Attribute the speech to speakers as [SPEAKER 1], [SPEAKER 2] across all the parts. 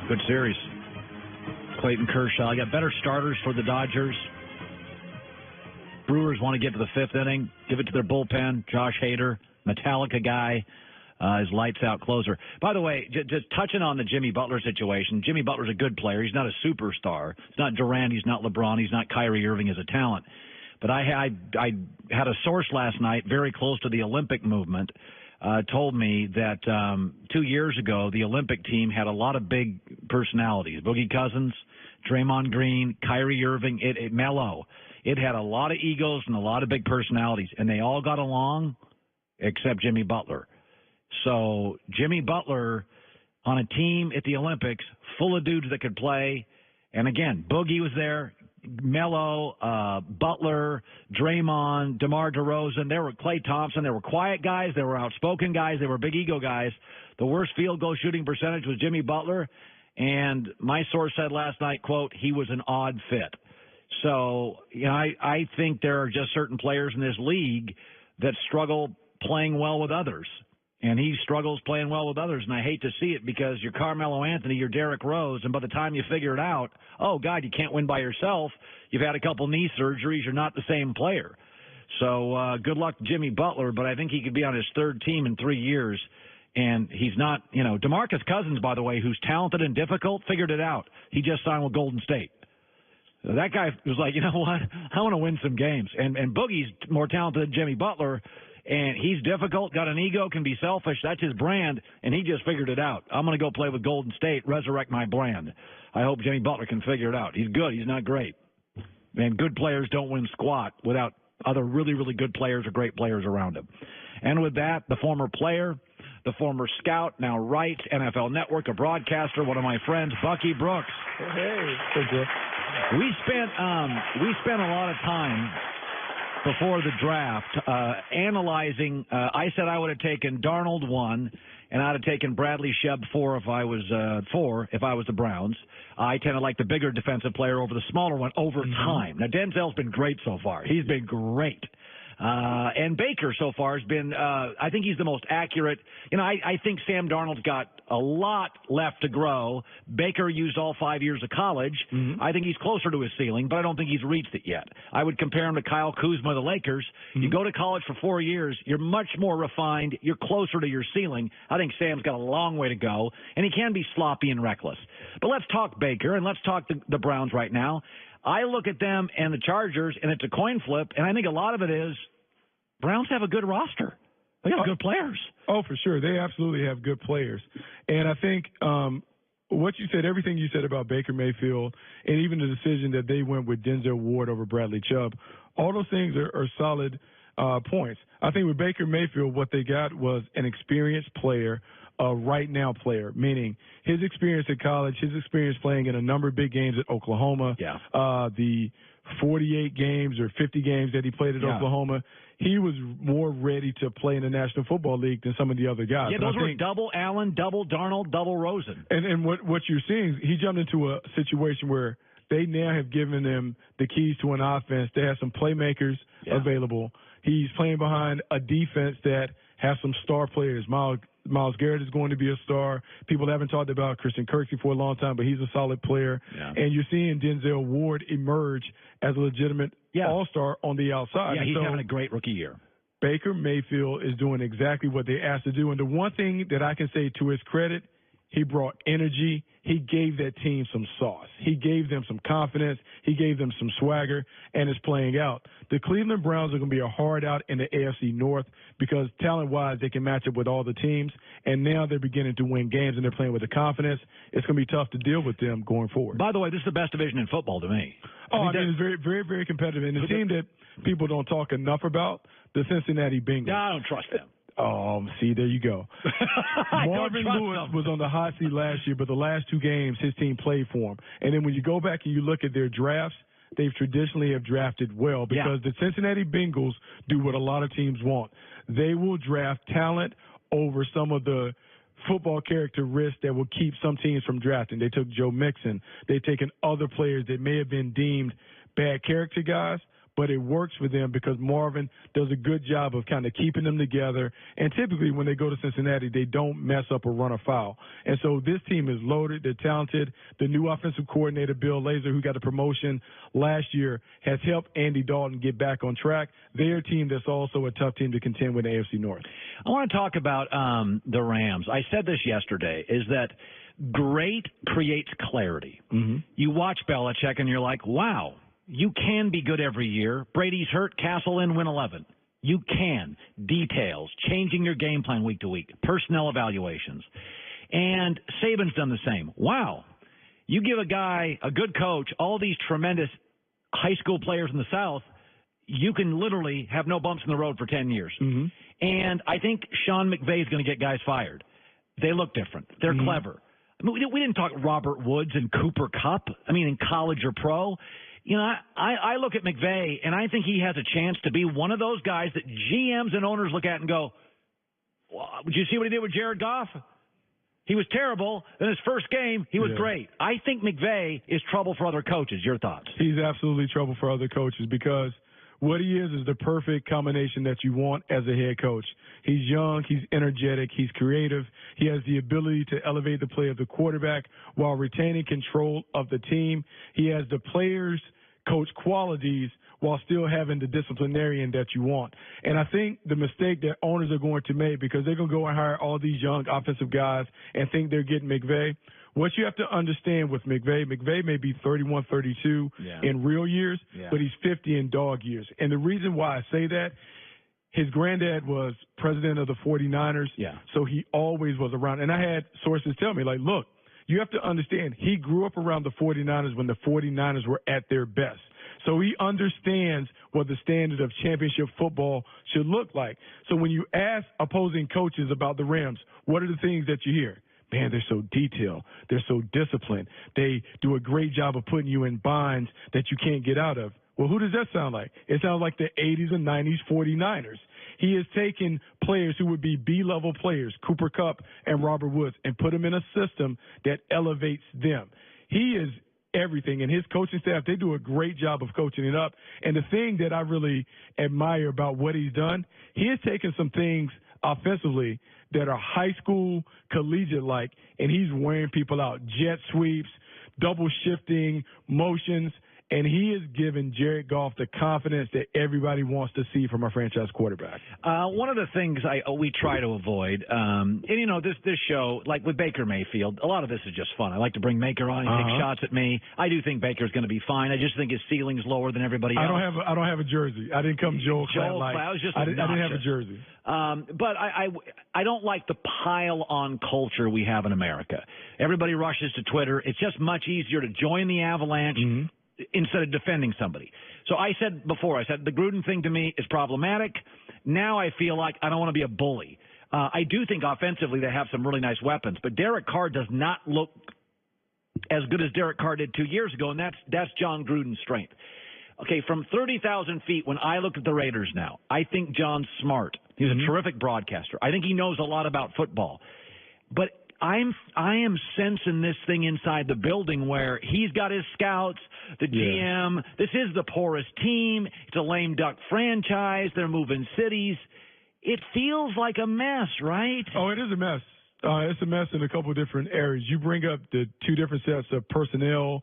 [SPEAKER 1] Good series. Clayton Kershaw. I got better starters for the Dodgers. Brewers want to get to the fifth inning, give it to their bullpen. Josh Hader, Metallica guy, his lights-out closer. By the way, just touching on the Jimmy Butler situation, Jimmy Butler's a good player. He's not a superstar. He's not Durant. He's not LeBron. He's not Kyrie Irving as a talent. But I had a source last night very close to the Olympic movement told me that 2 years ago, the Olympic team had a lot of big personalities. Boogie Cousins, Draymond Green, Kyrie Irving, Melo. It had a lot of egos and a lot of big personalities, and they all got along except Jimmy Butler. So Jimmy Butler on a team at the Olympics full of dudes that could play. And again, Boogie was there, Melo, Butler, Draymond, DeMar DeRozan. There were Klay Thompson. There were quiet guys. There were outspoken guys. There were big ego guys. The worst field goal shooting percentage was Jimmy Butler. And my source said last night, quote, he was an odd fit. So, you know, I think there are just certain players in this league that struggle playing well with others. And he struggles playing well with others, and I hate to see it because you're Carmelo Anthony, you're Derrick Rose, and by the time you figure it out, oh, God, you can't win by yourself. You've had a couple knee surgeries. You're not the same player. So good luck to Jimmy Butler, but I think he could be on his third team in 3 years, and he's not, you know, DeMarcus Cousins, by the way, who's talented and difficult, figured it out. He just signed with Golden State. That guy was like, you know what, I want to win some games. And Boogie's more talented than Jimmy Butler, and he's difficult, got an ego, can be selfish. That's his brand, and he just figured it out. I'm going to go play with Golden State, resurrect my brand. I hope Jimmy Butler can figure it out. He's good. He's not great. And good players don't win squat without other really, really good players or great players around him. And with that, the former player, the former scout, now writes, NFL Network, a broadcaster, one of my friends, Bucky Brooks.
[SPEAKER 2] Hey, Jeff.
[SPEAKER 1] We spent a lot of time before the draft analyzing. I said I would have taken Darnold 1, and I'd have taken Bradley Shebb 4 if I was the Browns. I tend to like the bigger defensive player over the smaller one over time. Now, Denzel's been great so far. He's been great. And Baker so far has been, I think he's the most accurate. You know, I think Sam Darnold's got a lot left to grow. Baker used all 5 years of college. I think he's closer to his ceiling, but I don't think he's reached it yet. I would compare him to Kyle Kuzma of the Lakers. You go to college for 4 years, you're much more refined. You're closer to your ceiling. I think Sam's got a long way to go, and he can be sloppy and reckless. But let's talk Baker, and let's talk the Browns right now. I look at them and the Chargers, and it's a coin flip, and I think a lot of it is Browns have a good roster. They got good players.
[SPEAKER 2] Oh, for sure. They absolutely have good players. And I think what you said, everything you said about Baker Mayfield, and even the decision that they went with Denzel Ward over Bradley Chubb, all those things are solid points. I think with Baker Mayfield, what they got was an experienced player, a right-now player, meaning his experience at college, his experience playing in a number of big games at Oklahoma, the 48 games or 50 games that he played at Oklahoma, he was more ready to play in the National Football League than some of the other guys.
[SPEAKER 1] Yeah, those were double Allen, double Darnold, double Rosen.
[SPEAKER 2] And what you're seeing, he jumped into a situation where they now have given him the keys to an offense. They have some playmakers available. He's playing behind a defense that has some star players. Myles Garrett is going to be a star. People haven't talked about Christian Kirksey for a long time, but he's a solid player. And you're seeing Denzel Ward emerge as a legitimate all-star on the outside.
[SPEAKER 1] Yeah, he's having a great rookie year.
[SPEAKER 2] Baker Mayfield is doing exactly what they asked to do. And the one thing that I can say to his credit, he brought energy. He gave that team some sauce. He gave them some confidence. He gave them some swagger, and it's playing out. The Cleveland Browns are going to be a hard out in the AFC North because talent-wise they can match up with all the teams, and now they're beginning to win games, and they're playing with the confidence. It's going to be tough to deal with them going forward.
[SPEAKER 1] By the way, this is the best division in football to me.
[SPEAKER 2] I mean, it's very, very, very competitive. And the team that people don't talk enough about, the Cincinnati Bengals.
[SPEAKER 1] No, I don't trust them.
[SPEAKER 2] See, there you go. Marvin Lewis was on the hot seat last year, but the last 2 games his team played for him. And then when you go back and you look at their drafts, they've traditionally have drafted well because the Cincinnati Bengals do what a lot of teams want. They will draft talent over some of the football characteristics that will keep some teams from drafting. They took Joe Mixon. They've taken other players that may have been deemed bad character guys, but it works for them because Marvin does a good job of kind of keeping them together. And typically when they go to Cincinnati, they don't mess up or run a foul. And so this team is loaded. They're talented. The new offensive coordinator, Bill Lazor, who got a promotion last year, has helped Andy Dalton get back on track. They're a team that's also a tough team to contend with the AFC North.
[SPEAKER 1] I want to talk about the Rams. I said this yesterday, is that great creates clarity.
[SPEAKER 2] Mm-hmm.
[SPEAKER 1] You watch Belichick and you're like, wow, you can be good every year. Brady's hurt, Castle in, win 11. You can. Details, changing your game plan week to week, personnel evaluations. And Saban's done the same. Wow. You give a guy, a good coach, all these tremendous high school players in the South, you can literally have no bumps in the road for 10 years.
[SPEAKER 2] Mm-hmm.
[SPEAKER 1] And I think Sean McVay is going to get guys fired. They look different. They're
[SPEAKER 2] Mm-hmm.
[SPEAKER 1] clever. I mean, we didn't talk Robert Woods and Cooper Kupp. I mean, in college or pro. You know, I look at McVay, and I think he has a chance to be one of those guys that GMs and owners look at and go, well, did you see what he did with Jared Goff? He was terrible. Then his first game, he was great. I think McVay is trouble for other coaches. Your thoughts?
[SPEAKER 2] He's absolutely trouble for other coaches because what he is the perfect combination that you want as a head coach. He's young, he's energetic, he's creative. He has the ability to elevate the play of the quarterback while retaining control of the team. He has the players' coach qualities while still having the disciplinarian that you want. And I think the mistake that owners are going to make, because they're going to go and hire all these young offensive guys and think they're getting McVay. What you have to understand with McVay may be 31, 32 in real years, but he's 50 in dog years. And the reason why I say that, his granddad was president of the 49ers, so he always was around. And I had sources tell me, like, look, you have to understand, he grew up around the 49ers when the 49ers were at their best. So he understands what the standard of championship football should look like. So when you ask opposing coaches about the Rams, what are the things that you hear? Man, they're so detailed. They're so disciplined. They do a great job of putting you in binds that you can't get out of. Well, who does that sound like? It sounds like the 80s and 90s 49ers. He has taken players who would be B-level players, Cooper Kupp and Robert Woods, and put them in a system that elevates them. He is everything, and his coaching staff, they do a great job of coaching it up. And the thing that I really admire about what he's done, he has taken some things offensively that are high school, collegiate-like, and he's wearing people out. Jet sweeps, double shifting, motions, and he has given Jared Goff the confidence that everybody wants to see from a franchise quarterback.
[SPEAKER 1] One of the things we try to avoid, and you know, this show, like with Baker Mayfield, a lot of this is just fun. I like to bring Baker on. He takes shots at me. I do think Baker's going to be fine. I just think his ceiling's lower than everybody else.
[SPEAKER 2] I don't have a jersey. I didn't come Joel Klatt. I didn't have a jersey.
[SPEAKER 1] But I don't like the pile-on culture we have in America. Everybody rushes to Twitter. It's just much easier to join the avalanche instead of defending somebody. So I said before, the Gruden thing to me is problematic. Now I feel like I don't want to be a bully. I do think offensively they have some really nice weapons, but Derek Carr does not look as good as Derek Carr did 2 years ago, and that's John Gruden's strength. Okay, from 30,000 feet, when I look at the Raiders now, I think John's smart. He's a terrific broadcaster. I think he knows a lot about football. But I am sensing this thing inside the building where he's got his scouts, the GM. This is the poorest team. It's a lame duck franchise. They're moving cities. It feels like a mess, right?
[SPEAKER 2] Oh, it is a mess. It's a mess in a couple of different areas. You bring up the two different sets of personnel,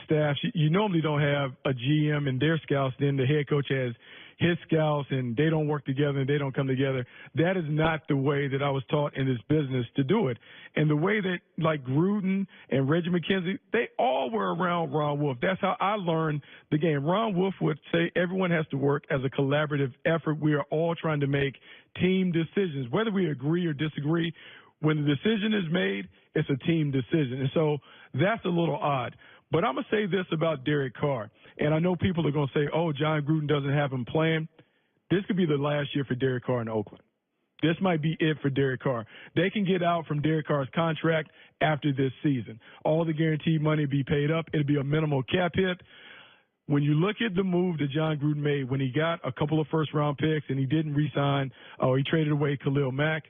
[SPEAKER 2] staff. You normally don't have a GM and their scouts. Then the head coach has his scouts, and they don't work together and they don't come together. That is not the way that I was taught in this business to do it. And the way that, like, Gruden and Reggie McKenzie, they all were around Ron Wolf. That's how I learned the game. Ron Wolf would say everyone has to work as a collaborative effort. We are all trying to make team decisions, whether we agree or disagree. When the decision is made, it's a team decision. And so that's a little odd. But I'm going to say this about Derek Carr, and I know people are going to say, oh, John Gruden doesn't have him playing. This could be the last year for Derek Carr in Oakland. This might be it for Derek Carr. They can get out from Derek Carr's contract after this season. All the guaranteed money be paid up. It'll be a minimal cap hit. When you look at the move that John Gruden made when he got a couple of first-round picks and he didn't re-sign or he traded away Khalil Mack,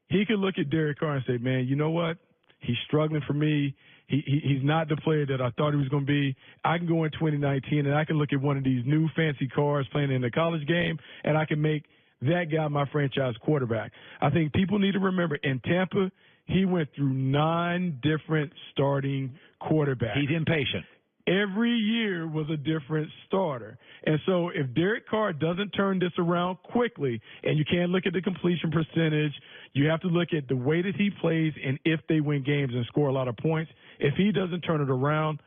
[SPEAKER 2] he could look at Derek Carr and say, man, you know what? He's struggling for me. He's not the player that I thought he was going to be. I can go in 2019 and I can look at one of these new fancy cars playing in the college game, and I can make that guy my franchise quarterback. I think people need to remember in Tampa, he went through 9 different starting quarterbacks.
[SPEAKER 1] He's impatient.
[SPEAKER 2] Every year was a different starter. And so if Derek Carr doesn't turn this around quickly, and you can't look at the completion percentage, you have to look at the way that he plays and if they win games and score a lot of points. If he doesn't turn it around,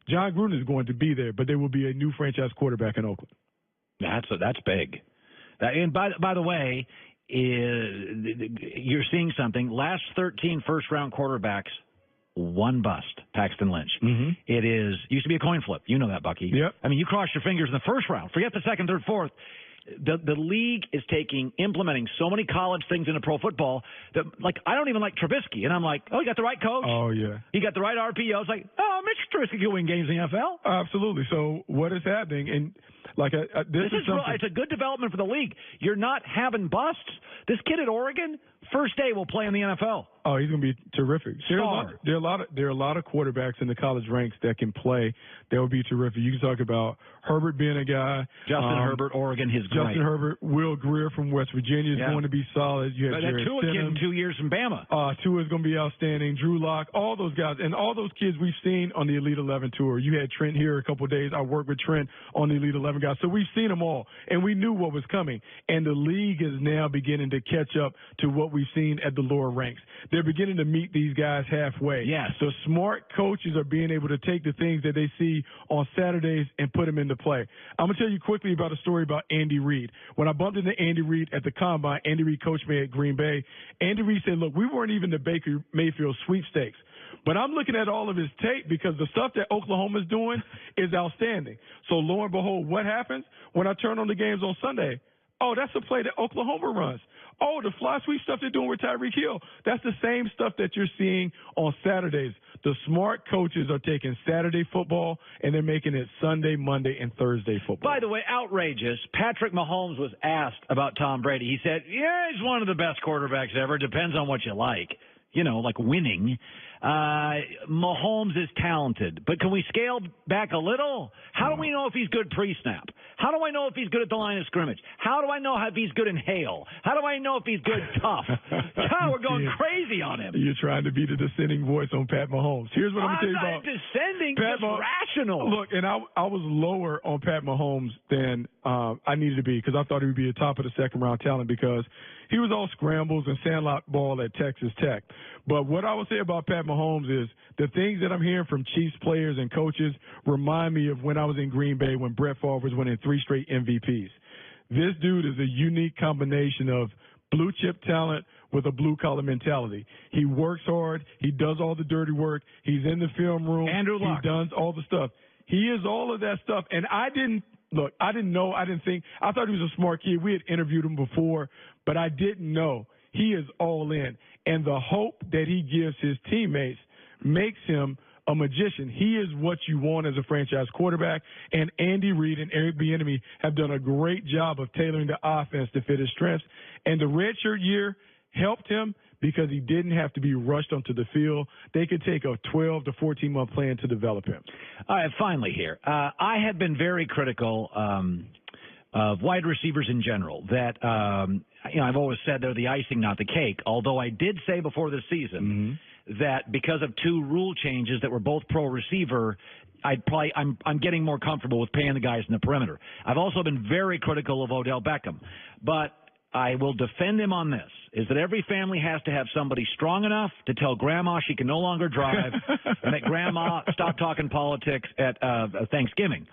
[SPEAKER 2] John Gruden is going to be there, but there will be a new franchise quarterback in Oakland.
[SPEAKER 1] That's big. And by the way, you're seeing something. Last 13 first-round quarterbacks, one bust, Paxton Lynch.
[SPEAKER 2] Mm-hmm.
[SPEAKER 1] It used to be a coin flip. You know that, Bucky.
[SPEAKER 2] Yep.
[SPEAKER 1] I mean, you cross your fingers in the first round. Forget the second, third, fourth. The league is implementing so many college things into pro football that, like, I don't even like Trubisky. And I'm like, oh, he got the right coach.
[SPEAKER 2] Oh, yeah.
[SPEAKER 1] He got the right RPO. It's like, oh, Mitch Trubisky can win games in the NFL.
[SPEAKER 2] Absolutely. So what is happening? And, like, this is something.
[SPEAKER 1] It's a good development for the league. You're not having busts. This kid at Oregon, first day will play in the NFL.
[SPEAKER 2] Oh, he's going to be terrific. There are a lot of quarterbacks in the college ranks that can play. That would be terrific. You can talk about Herbert being a guy.
[SPEAKER 1] Justin Herbert, Oregon,
[SPEAKER 2] Justin Herbert, Will Greer from West Virginia is going to be solid. You have
[SPEAKER 1] that Tua kid in 2 years from Bama.
[SPEAKER 2] Tua is going to be outstanding. Drew Lock, all those guys, and all those kids we've seen on the Elite 11 tour. You had Trent here a couple of days. I worked with Trent on the Elite 11 guys, so we've seen them all, and we knew what was coming. And the league is now beginning to catch up to what we've seen at the lower ranks. They're beginning to meet these guys halfway.
[SPEAKER 1] Yes.
[SPEAKER 2] So smart coaches are being able to take the things that they see on Saturdays and put them into play. I'm going to tell you quickly about a story about Andy Reid. When I bumped into Andy Reid at the Combine, Andy Reid coached me at Green Bay. Andy Reid said, look, we weren't even the Baker Mayfield sweepstakes. But I'm looking at all of his tape because the stuff that Oklahoma's doing is outstanding. So lo and behold, what happens when I turn on the games on Sunday? Oh, that's the play that Oklahoma runs. Oh, the fly sweep stuff they're doing with Tyreek Hill. That's the same stuff that you're seeing on Saturdays. The smart coaches are taking Saturday football and they're making it Sunday, Monday, and Thursday football.
[SPEAKER 1] By the way, outrageous. Patrick Mahomes was asked about Tom Brady. He said, yeah, he's one of the best quarterbacks ever. Depends on what you like. You know, like winning. Mahomes is talented, but can we scale back a little? How do we know if he's good pre-snap? How do I know if he's good at the line of scrimmage? How do I know if he's good in hail? How do I know if he's good tough? God, we're going crazy on him.
[SPEAKER 2] You're trying to be the dissenting voice on Pat Mahomes. Here's what I'm going to tell you about.
[SPEAKER 1] I'm not dissenting, just rational.
[SPEAKER 2] Look, and I was lower on Pat Mahomes than I needed to be because I thought he would be a top of the second round talent because he was all scrambles and sandlot ball at Texas Tech. But what I would say about Pat Mahomes is the things that I'm hearing from Chiefs players and coaches remind me of when I was in Green Bay when Brett Favre was winning 3 straight MVPs. This dude is a unique combination of blue chip talent with a blue collar mentality. He works hard. He does all the dirty work. He's in the film room.
[SPEAKER 1] Andrew Luck.
[SPEAKER 2] He does all the stuff. He is all of that stuff. And I didn't think, I thought he was a smart kid. We had interviewed him before, but I didn't know. He is all in. And the hope that he gives his teammates makes him a magician. He is what you want as a franchise quarterback. And Andy Reid and Eric Bieniemy have done a great job of tailoring the offense to fit his strengths. And the redshirt year helped him because he didn't have to be rushed onto the field. They could take a 12 to 14-month plan to develop him.
[SPEAKER 1] All right, finally here. I have been very critical of wide receivers in general that, I've always said they're the icing, not the cake, although I did say before the season that because of 2 rule changes that were both pro receiver, I'm getting more comfortable with paying the guys in the perimeter. I've also been very critical of Odell Beckham, but I will defend him on this, is that every family has to have somebody strong enough to tell grandma she can no longer drive and that grandma stop talking politics at Thanksgiving.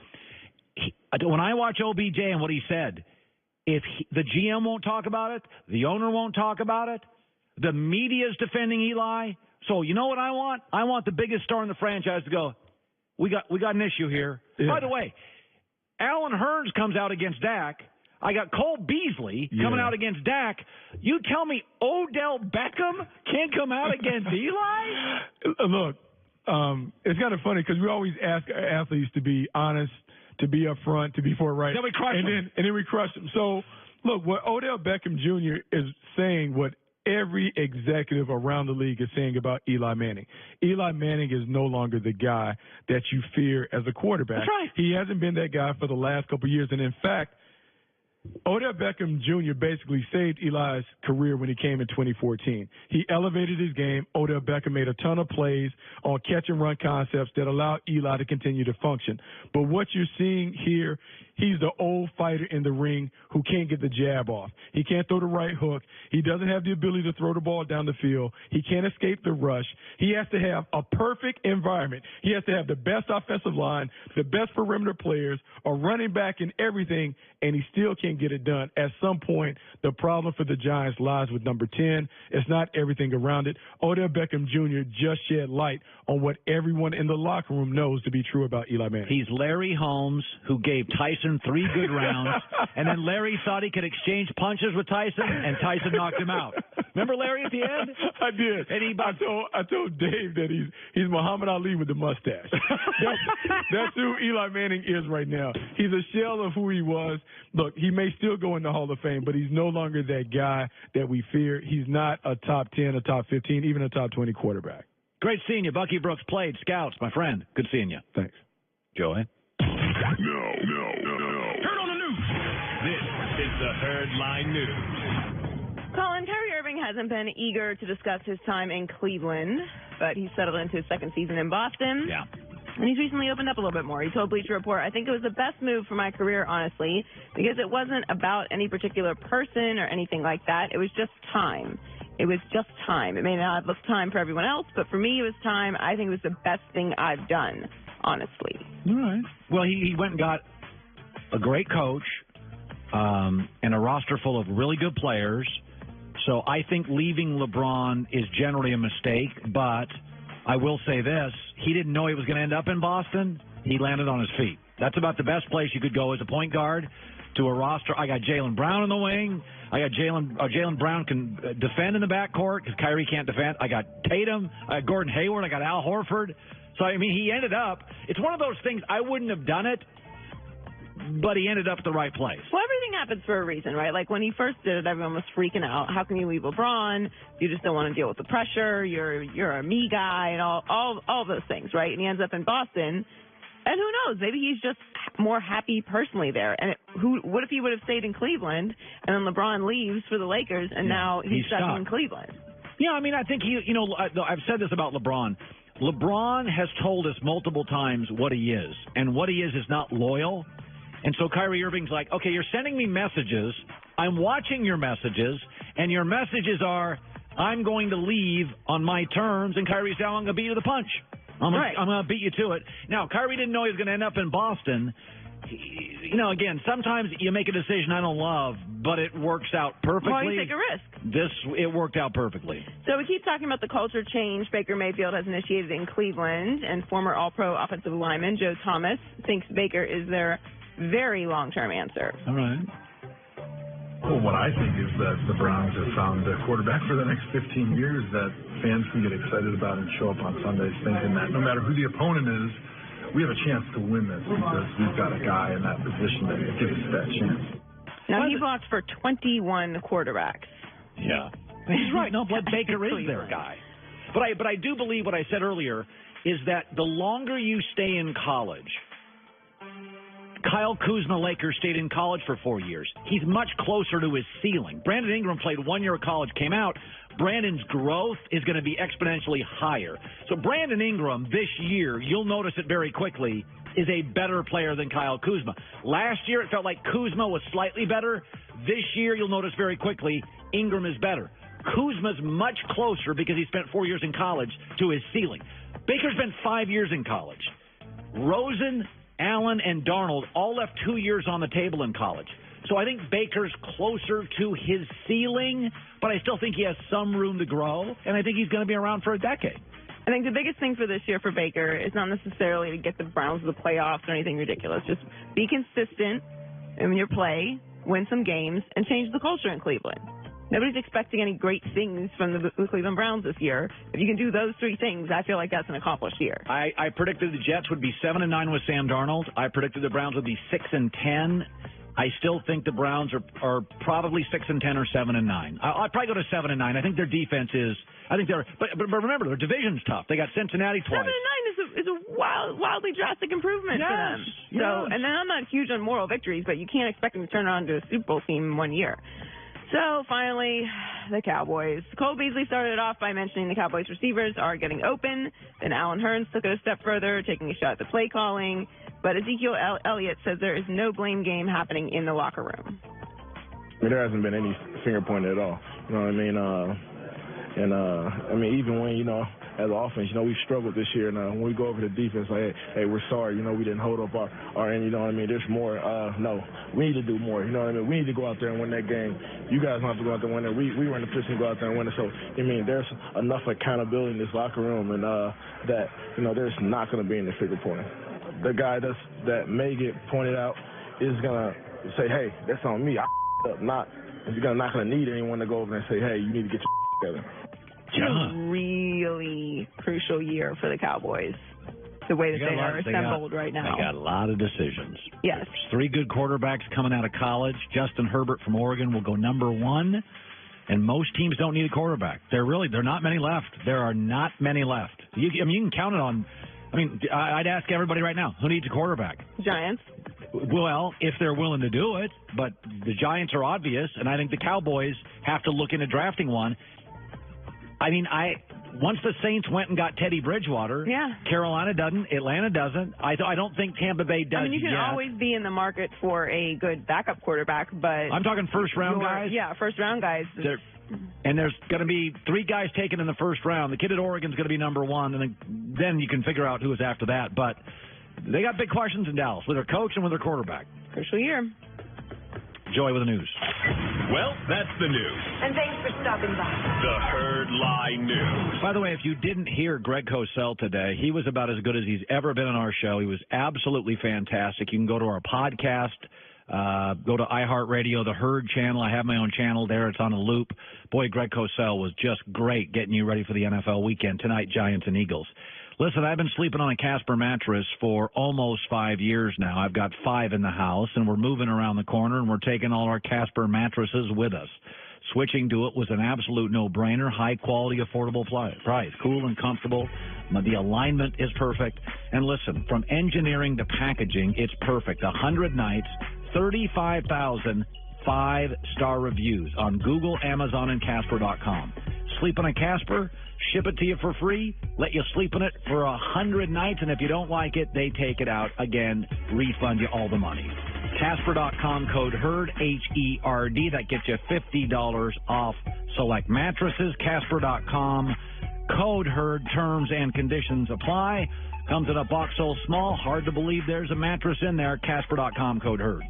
[SPEAKER 1] When I watch OBJ and what he said, if the GM won't talk about it, the owner won't talk about it, the media is defending Eli. So you know what I want? I want the biggest star in the franchise to go, we got an issue here. Yeah. By the way, Alan Hearns comes out against Dak. I got Cole Beasley coming out against Dak. You tell me Odell Beckham can't come out against Eli?
[SPEAKER 2] Look, it's kind of funny because we always ask our athletes to be honest, to be upfront, to be forthright.
[SPEAKER 1] Then we crush them.
[SPEAKER 2] And then we crush them. So, look, what Odell Beckham Jr. is saying, what every executive around the league is saying about Eli Manning. Eli Manning is no longer the guy that you fear as a quarterback.
[SPEAKER 1] That's right.
[SPEAKER 2] He hasn't been that guy for the last couple of years. And, in fact, Odell Beckham Jr. basically saved Eli's career when he came in 2014. He elevated his game. Odell Beckham made a ton of plays on catch-and-run concepts that allowed Eli to continue to function. But what you're seeing here, he's the old fighter in the ring who can't get the jab off. He can't throw the right hook. He doesn't have the ability to throw the ball down the field. He can't escape the rush. He has to have a perfect environment. He has to have the best offensive line, the best perimeter players, a running back and everything, and he still can't get it done. At some point, the problem for the Giants lies with number 10. It's not everything around it. Odell Beckham Jr. just shed light on what everyone in the locker room knows to be true about Eli Manning.
[SPEAKER 1] He's Larry Holmes, who gave Tyson 3 good rounds, and then Larry thought he could exchange punches with Tyson, and Tyson knocked him out. Remember Larry at the end?
[SPEAKER 2] I did.
[SPEAKER 1] And
[SPEAKER 2] I told Dave that he's Muhammad Ali with the mustache. That's who Eli Manning is right now. He's a shell of who he was. Look, he may still go in the Hall of Fame, but he's no longer that guy that we fear. He's not a top 10, a top 15, even a top 20 quarterback.
[SPEAKER 1] Great seeing you. Bucky Brooks played Scouts, my friend. Good seeing you.
[SPEAKER 2] Thanks.
[SPEAKER 1] Joey?
[SPEAKER 3] No. Heard on the news. This is the Herdline News.
[SPEAKER 4] Colin, Kyrie Irving hasn't been eager to discuss his time in Cleveland, but he's settled into his second season in Boston.
[SPEAKER 1] Yeah.
[SPEAKER 4] And he's recently opened up a little bit more. He told Bleacher Report, I think it was the best move for my career, honestly, because it wasn't about any particular person or anything like that. It was just time. It was just time. It may not have looked time for everyone else, but for me, it was time. I think it was the best thing I've done, honestly.
[SPEAKER 1] All right. Well, he went and got a great coach and a roster full of really good players. So I think leaving LeBron is generally a mistake, but I will say this. He didn't know he was going to end up in Boston. He landed on his feet. That's about the best place you could go as a point guard to a roster. I got Jaylen Brown in the wing. I got Jaylen Brown can defend in the backcourt because Kyrie can't defend. I got Tatum. I got Gordon Hayward. I got Al Horford. So, I mean, he ended up. It's one of those things. I wouldn't have done it, but he ended up at the right place.
[SPEAKER 4] Well, everything happens for a reason, right? Like when he first did it, everyone was freaking out. How can you leave LeBron? You just don't want to deal with the pressure. You're a me guy and all those things, right? And he ends up in Boston. And who knows? Maybe he's just more happy personally there. And what if he would have stayed in Cleveland and then LeBron leaves for the Lakers and now he's stuck in Cleveland?
[SPEAKER 1] Yeah, I mean, I think I've said this about LeBron. LeBron has told us multiple times what he is, and what he is not loyal. And so Kyrie Irving's like, okay, you're sending me messages. I'm watching your messages, and your messages are, I'm going to leave on my terms, and Kyrie's saying, I'm going to beat you to the punch. I'm going to beat you to it. Now, Kyrie didn't know he was going to end up in Boston. Again, sometimes you make a decision I don't love, but it works out perfectly.
[SPEAKER 4] Well, you take a risk.
[SPEAKER 1] It worked out perfectly.
[SPEAKER 4] So we keep talking about the culture change Baker Mayfield has initiated in Cleveland, and former All-Pro offensive lineman Joe Thomas thinks Baker is their very long-term answer.
[SPEAKER 1] All right.
[SPEAKER 5] Well, what I think is that the Browns have found a quarterback for the next 15 years that fans can get excited about and show up on Sundays thinking that no matter who the opponent is, we have a chance to win this because we've got a guy in that position that gives us that chance.
[SPEAKER 4] Now, he blocked for 21 quarterbacks.
[SPEAKER 1] Yeah. He's right. No, but Baker is their guy. But I do believe what I said earlier is that the longer you stay in college, Kyle Kuzma, Lakers, stayed in college for 4 years. He's much closer to his ceiling. Brandon Ingram played 1 year of college, came out. Brandon's growth is going to be exponentially higher. So Brandon Ingram this year, you'll notice it very quickly, is a better player than Kyle Kuzma. Last year, it felt like Kuzma was slightly better. This year, you'll notice very quickly, Ingram is better. Kuzma's much closer because he spent 4 years in college to his ceiling. Baker spent 5 years in college. Rosen, Allen, and Darnold all left 2 years on the table in college. So I think Baker's closer to his ceiling, but I still think he has some room to grow, and I think he's going to be around for a decade.
[SPEAKER 4] I think the biggest thing for this year for Baker is not necessarily to get the Browns to the playoffs or anything ridiculous. Just be consistent in your play, win some games, and change the culture in Cleveland. Nobody's expecting any great things from the Cleveland Browns this year. If you can do those three things, I feel like that's an accomplished year.
[SPEAKER 1] I predicted the Jets would be 7-9 with Sam Darnold. I predicted the Browns would be 6-10. I still think the Browns are probably 6-10 or 7-9. I'd probably go to 7-9. I think their defense is. I think they're. But remember, their division's tough. They got Cincinnati twice.
[SPEAKER 4] 7-9 is a wildly drastic improvement for them.
[SPEAKER 1] Yes.
[SPEAKER 4] So, and then I'm not huge on moral victories, but you can't expect them to turn around to a Super Bowl team in 1 year. So finally, the Cowboys. Cole Beasley started off by mentioning the Cowboys receivers are getting open. Then Alan Hearns took it a step further, taking a shot at the play calling. But Ezekiel Elliott says there is no blame game happening in the locker room.
[SPEAKER 6] There hasn't been any finger pointing at all. You know what I mean? I mean, even when, as an offense, we've struggled this year. And when we go over to defense, like, hey, we're sorry. We didn't hold up our end. You know what I mean? There's more. No, we need to do more. You know what I mean? We need to go out there and win that game. You guys don't have to go out there and win it. We were in the position to go out there and win it. So, there's enough accountability in this locker room, and that, there's not going to be any finger pointing. The guy that may get pointed out is going to say, hey, that's on me. I up. You're not going to need anyone to go over and say, hey, you need to get your together.
[SPEAKER 4] It's a really crucial year for the Cowboys, the way that they are assembled right now.
[SPEAKER 1] They got a lot of decisions.
[SPEAKER 4] Yes.
[SPEAKER 1] There's 3 good quarterbacks coming out of college. Justin Herbert from Oregon will go number 1, and most teams don't need a quarterback. There are not many left. There are not many left. You can count it on. I'd ask everybody right now, who needs a quarterback?
[SPEAKER 4] Giants.
[SPEAKER 1] Well, if they're willing to do it, but the Giants are obvious, and I think the Cowboys have to look into drafting one. Once the Saints went and got Teddy Bridgewater, Carolina doesn't, Atlanta doesn't. I don't think Tampa Bay does.
[SPEAKER 4] You can always be in the market for a good backup quarterback, but
[SPEAKER 1] I'm talking first-round guys.
[SPEAKER 4] Yeah, first-round guys.
[SPEAKER 1] And there's going to be 3 guys taken in the first round. The kid at Oregon's going to be number 1, and then you can figure out who is after that. But they got big questions in Dallas with their coach and with their quarterback.
[SPEAKER 4] Crucial year.
[SPEAKER 1] Joey with the news.
[SPEAKER 3] Well, that's the news.
[SPEAKER 7] And thanks for stopping by.
[SPEAKER 3] The Herd Lie News.
[SPEAKER 1] By the way, if you didn't hear Greg Cosell today, he was about as good as he's ever been on our show. He was absolutely fantastic. You can go to our podcast, go to iHeartRadio, the Herd channel. I have my own channel there. It's on a loop. Boy, Greg Cosell was just great getting you ready for the NFL weekend. Tonight, Giants and Eagles. Listen, I've been sleeping on a Casper mattress for almost 5 years now. I've got 5 in the house, and we're moving around the corner, and we're taking all our Casper mattresses with us. Switching to it was an absolute no-brainer, high-quality, affordable price, cool and comfortable. The alignment is perfect. And listen, from engineering to packaging, it's perfect. 100 nights, 35,000 5-star reviews on Google, Amazon, and Casper.com. Sleep on a Casper, ship it to you for free, let you sleep in it for 100 nights, and if you don't like it, they take it out again, refund you all the money. Casper.com, code HERD, H-E-R-D. That gets you $50 off select mattresses. Casper.com, code HERD. Terms and conditions apply. Comes in a box so small, hard to believe there's a mattress in there. Casper.com, code HERD.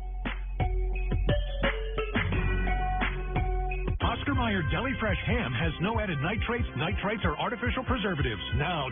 [SPEAKER 8] Oscar Mayer Deli Fresh Ham has no added nitrates, or artificial preservatives. Now,